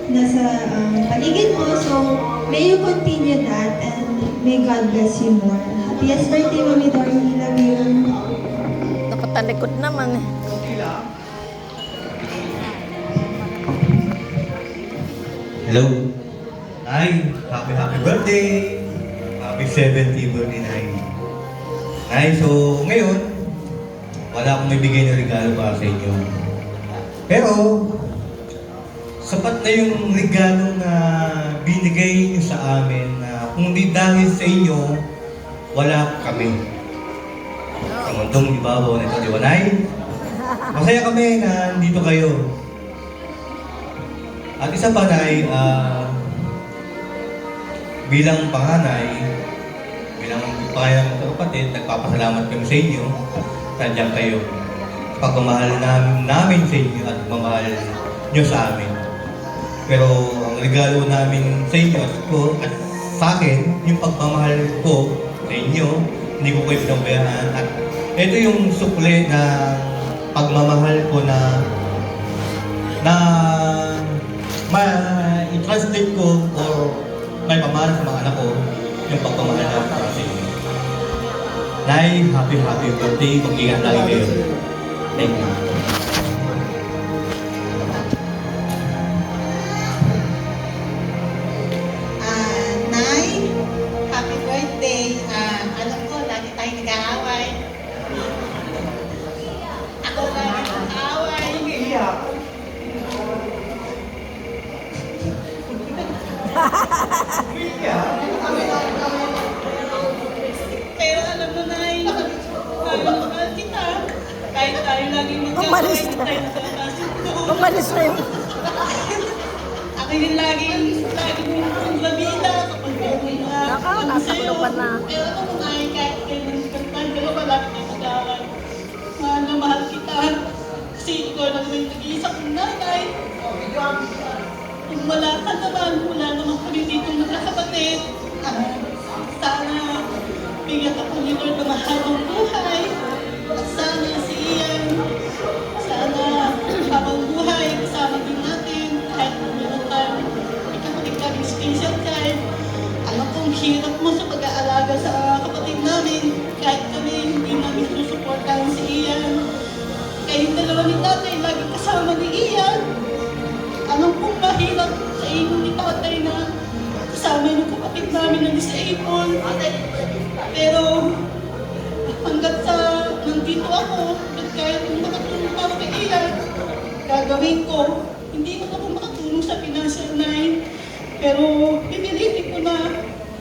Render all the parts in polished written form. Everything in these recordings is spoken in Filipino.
nasa paligid mo. So, may you continue that and may God bless you more. Happiest birthday, Mami Dormy. Love you. Nakatalikod naman eh. Hello. Nay, happy birthday. Happy 70th birthday, Nay. Nay, so ngayon, wala akong may bigay na regalo para sa inyo. Pero, sapat na yung regalo na binigay niyo sa amin na kung di dahil sa inyo, wala kami. Sa mundong ibabaw na ito, di ba, Nay? Masaya kami na nandito kayo. At isa pa, Nay, bilang panganay, bilang panganay ng kapatid, nagpapasalamat kami sa inyo. Nandiyan kayo. Pagmamahal namin sa inyo at pagmamahal nyo sa amin. Pero ang regalo namin sa inyo at sa akin, yung pagmamahal ko sa inyo, hindi ko kayo pinabayaan. At ito yung sukli na pagmamahal ko na i-translate ko or may pamahal sa mga anak ko yung pagpamahal na para sa inyo. Nay, happy birthday. Mag-ingat tayo kayo. Thank you. Nay, happy birthday. Alam ko, lagi tayo nag-aaway. Ako lagi nag-aaway. Pero alam mo, Nay, mahal kita. Kahit tayo lagi Umalis mag-aaway, na. tayo nagkakasundo. Umalis na yung... Ako yung laging labida kapag Nakakulupan na. Pero ako kung ay kahit kayo nagkakpan, pero malaki na mag-aaway. Mahal na mahal kita. Kasi ikaw lang may nag-iisa kong nanay. Kung wala ka naman, wala naman kami dito magkakapatid. Sana bigyan ka po ni Lord ng mahabang buhay. At sana si Ian, sana habang buhay, kasama din natin. Kahit meron tayo, ikakatig kaming special time. Alam kong hirap mo sa pag-aalaga sa kapatid namin. Kahit kami, hindi namin sinusuportahan si Ian. Kayong dalawa ni tatay, lagi kasama ni Ian. Alam kong mahirap sa inyo ni tatay na kasama yung kapatid namin na disabled. Pero hanggat sa nandito ako, at kahit kung makatulong ako kay Ian, gagawin ko. Hindi ko ako makatulong sa financial line. Pero pipilitin ko na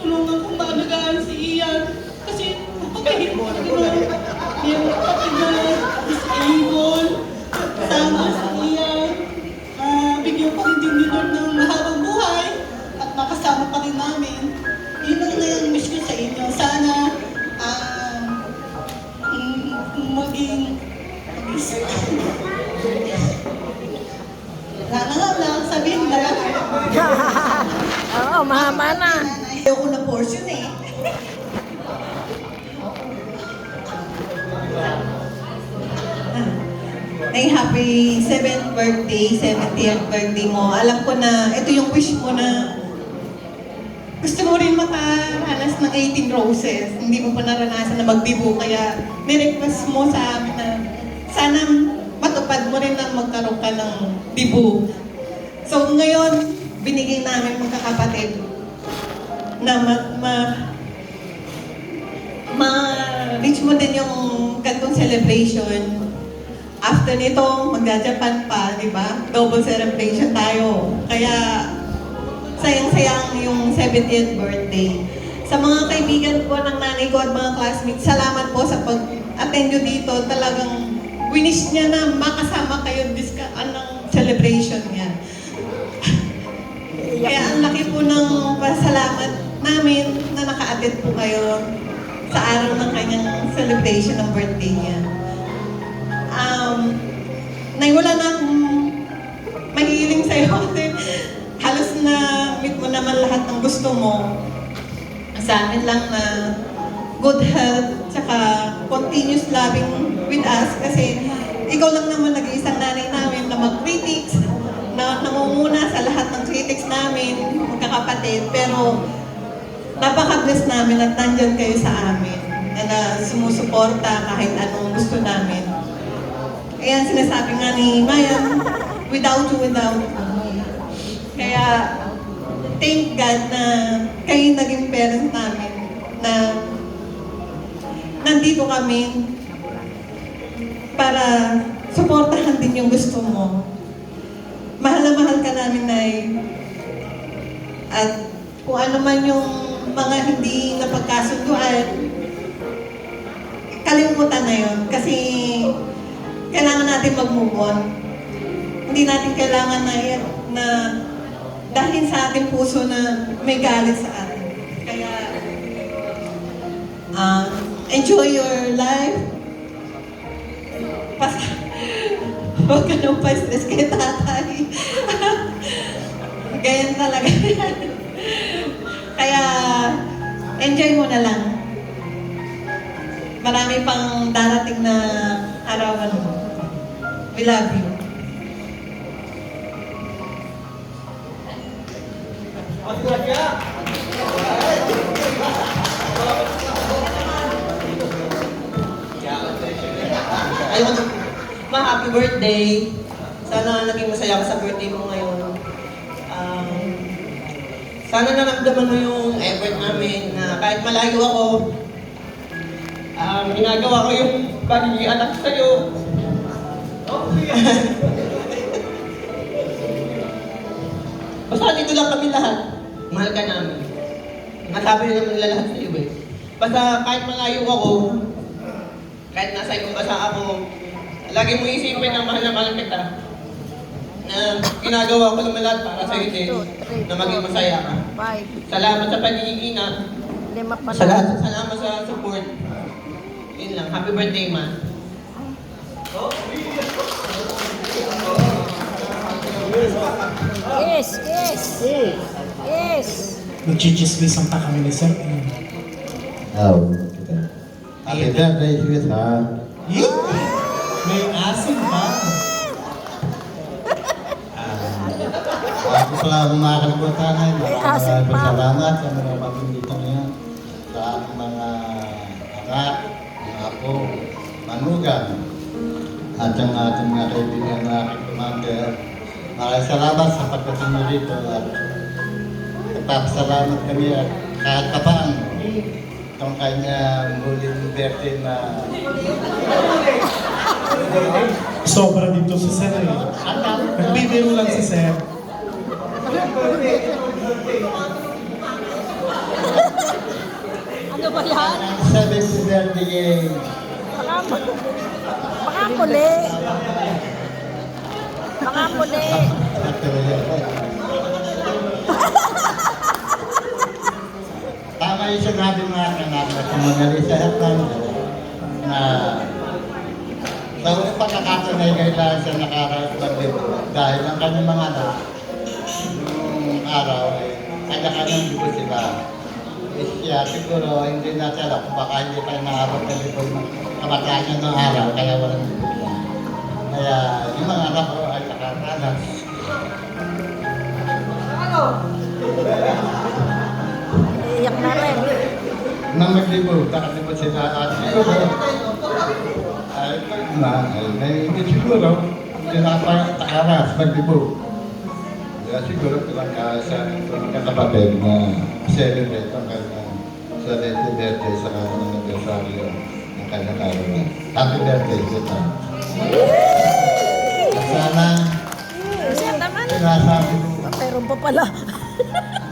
tulungan kong maalagaan si Ian. Kasi napakahirap ko na yung kapatid na disabled. Sana si Ian. Bigyan pa rin din ni Lord ng mahabang buhay at makasama pa rin namin. Yun ang wish ko sa inyo. Sana maging sabihin na lang. Oo, mahaba na. Ayoko na portion eh. Ay, happy 7th birthday, 70th birthday mo. Alam ko na ito yung wish mo na gusto mo rin makaranas ng 18 roses. Hindi mo pa naranasan na magbibo, kaya ni-request mo sa amin na sana matupad mo rin na magkaroon ka ng bibo. So ngayon, binigay namin magkakapatid na ma-reach mo din yung kantong celebration. After nito, magja-Japan pa, di ba? Double celebration tayo. Kaya, sayang-sayang yung 70th birthday. Sa mga kaibigan ko ng nanay ko at mga classmates, salamat po sa pag-attend nyo dito. Talagang winish niya na makasama kayo ng celebration niya. Kaya ang laki po ng pasalamat namin na naka-attend po kayo sa araw ng kanyang celebration ng birthday niya. Nay, wala na akong mahiling sa'yo kasi halos na meet mo naman lahat ng gusto mo. Sa amin lang na good health, tsaka continuous loving with us kasi ikaw lang naman nag-iisang nanay namin na mag-critics, na nangunguna sa lahat ng critics. namin, magkakapatid, pero napaka-bless namin at nandyan kayo sa amin na sumusuporta kahit anong gusto namin. Ayan, sinasabi nga ni Mayan, without you. Kaya, thank God na kayo naging parents namin, na nandito kami para suportahan din yung gusto mo. Mahal na mahal ka namin, Nay. At kung ano man yung mga hindi napagkasunduan, kalimutan na yun. Kasi kailangan natin mag-move on. Hindi natin kailangan na dahil sa ating puso na may galit sa atin. Kaya, enjoy your life. Huwag ka nang pa-stress kay tatay. Ganyan talaga. Kaya, enjoy mo na lang. Marami pang darating na arawan mo. We love you. Ayun, happy birthday. Sana naging masaya ka sa birthday mo ngayon. Sana naramdaman mo yung effort namin na kahit malayo ako, ginagawa ko yung pagiging anak sa'yo. Basta dito lang kami lahat. Mahal ka namin. Nasabi na naman nila lahat sa'yo eh. Basta kahit malayo ako, kahit nasa ibang bansa ako, lagi mo isipin na mahal kita. Na ginagawa ko naman lahat para sa'yo din, na maging masaya ka. 5, Salamat sa pagiging ina. 5 pa Salamat sa support. Yun lang. Happy birthday, man. Yes. Nagchichismisan pa kami ni Sir. Oh, happy birthday, sweetheart. May asin pa. Ako pala kumakalimutan ay asin pa. salamat sa mga pagkindito ngayon sa aking mga anak, mga apo, manugang, at ang ating mga kaibigan na aking commander. Maraming salamat sa pagdating mo rito at nagpapasalamat kami at kahit pa paano itong kanyang huling birthday na Sobra dito si Sir eh. Nagbibiro lang si Sir. Ano ba yan? ang 70th birthday. Baka muli. Baka muli. Tama yung sinabi mga anak na sumagali sa hatan na sa unang pagkakataon ay kailangan siya nakarating dahil ang kanyang mga anak nung araw ay kanya-kanyang dugo sila. Siya siguro hindi natin alam kung baka hindi tayo naabot na dito yung kabataan niya ng araw kaya walang dugo niya. Kaya yung mga anak ko ay nakatanas. Iyak na rin. Nang maglibot, nakalibot sila at siguro ay siguro tinapakaras maglibot. Kaya siguro silang kapatid na celebrate ang kanyang sarili birthday sa kanyang anibersaryo ng kanyang araw. Happy birthday, Sita. Sana Siya naman. sinasabi mo Pero pa pala.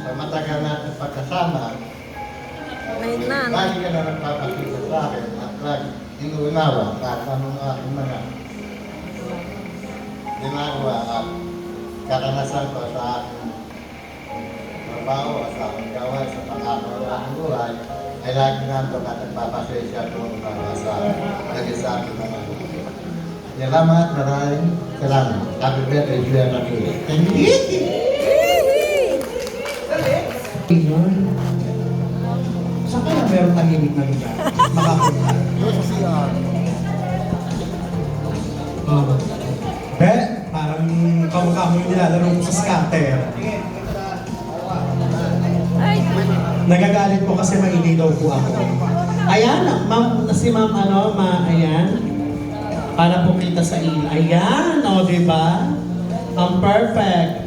sa matagal natin pagkasama, May nan. lagi ka na nagpapakita sa akin at lagi inuunawa kahit anong aking mga ginagawa at karanasan ko sa aking trabaho at sa aking gawa sa pangakawa ng buhay ay lagi nandun at nagpapasensya ko para sa naging sa aking mga salamat, maraming salamat. Happy birthday, Julia Natuli. Thank you. Saan kaya meron tahimik na lugar? Makapunta. Be, parang kamukha mo yung nilalaro mo sa scatter. Nagagalit po kasi maingay daw po ako. Ayan, ma'am, si ma'am, ayan. Para po kita sa ilo. Ayan, o, diba? Ang perfect.